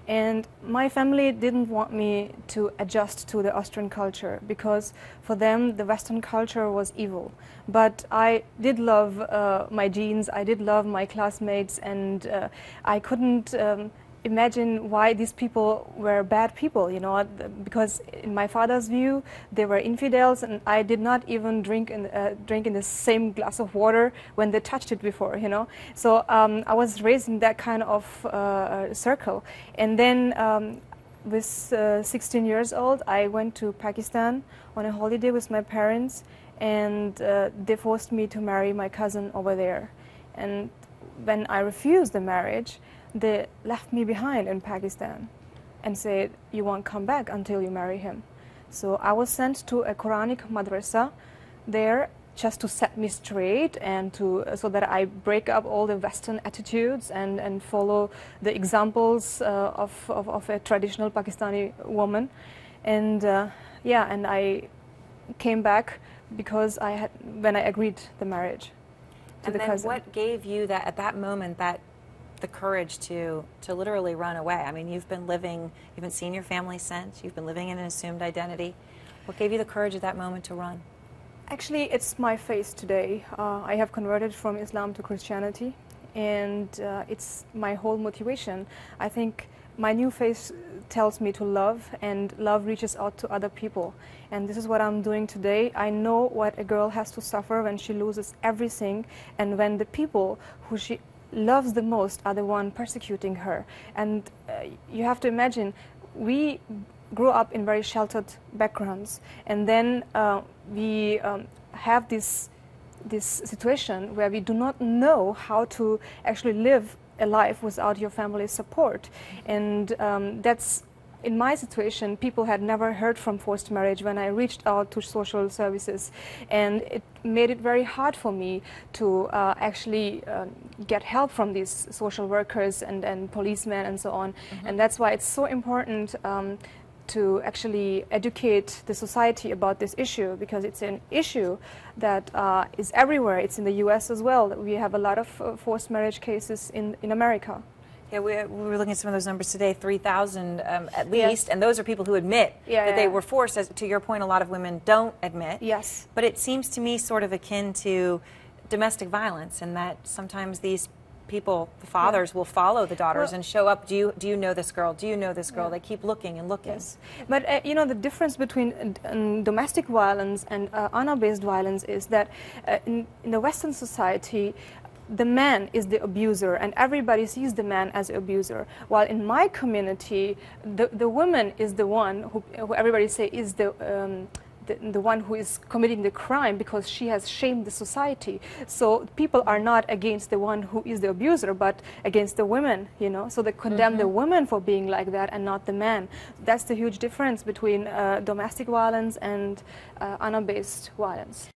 And my family didn't want me to adjust to the Austrian culture because for them the Western culture was evil. But I did love my genes, I did love my classmates, and I couldn't imagine why these people were bad people, you know, because in my father's view they were infidels, and I did not even drink in the same glass of water when they touched it before, you know. So I was raised in that kind of circle, and then with 16 years old I went to Pakistan on a holiday with my parents, and they forced me to marry my cousin over there. And when I refused the marriage, they left me behind in Pakistan and said, you won't come back until you marry him. So I was sent to a Quranic madrasa there just to set me straight and so that I break up all the Western attitudes and follow the examples of a traditional Pakistani woman. And yeah, and I came back because when I agreed the marriage to the cousin. What gave you that at that moment the courage to literally run away? I mean, you haven't seen your family since, you've been living in an assumed identity. What gave you the courage at that moment to run? Actually, it's my faith today. I have converted from Islam to Christianity, and it's my whole motivation. I think my new faith tells me to love, and love reaches out to other people. And this is what I'm doing today. I know what a girl has to suffer when she loses everything, and when the people who she loves the most are the one persecuting her. And you have to imagine, we grew up in very sheltered backgrounds, and then we have this situation where we do not know how to actually live a life without your family's support. And that's, in my situation, people had never heard from forced marriage when I reached out to social services, and it made it very hard for me to actually get help from these social workers and policemen and so on. Mm-hmm. And that's why it's so important to actually educate the society about this issue, because it's an issue that is everywhere. It's in the US as well. We have a lot of forced marriage cases in America. Yeah, we were looking at some of those numbers today, 3,000 at least, yes. And those are people who admit that they were forced. As to your point, a lot of women don't admit. Yes. But it seems to me sort of akin to domestic violence, in that sometimes these people, the fathers, will follow the daughters and show up. Do you know this girl? Do you know this girl? They keep looking and looking. Yes. But you know, the difference between domestic violence and honor-based violence is that in the Western society, the man is the abuser, and everybody sees the man as an abuser. While in my community, the woman is the one who everybody say is the one who is committing the crime, because she has shamed the society. So people are not against the one who is the abuser, but against the women, you know. So they condemn the woman for being like that and not the man. That's the huge difference between domestic violence and honor-based violence.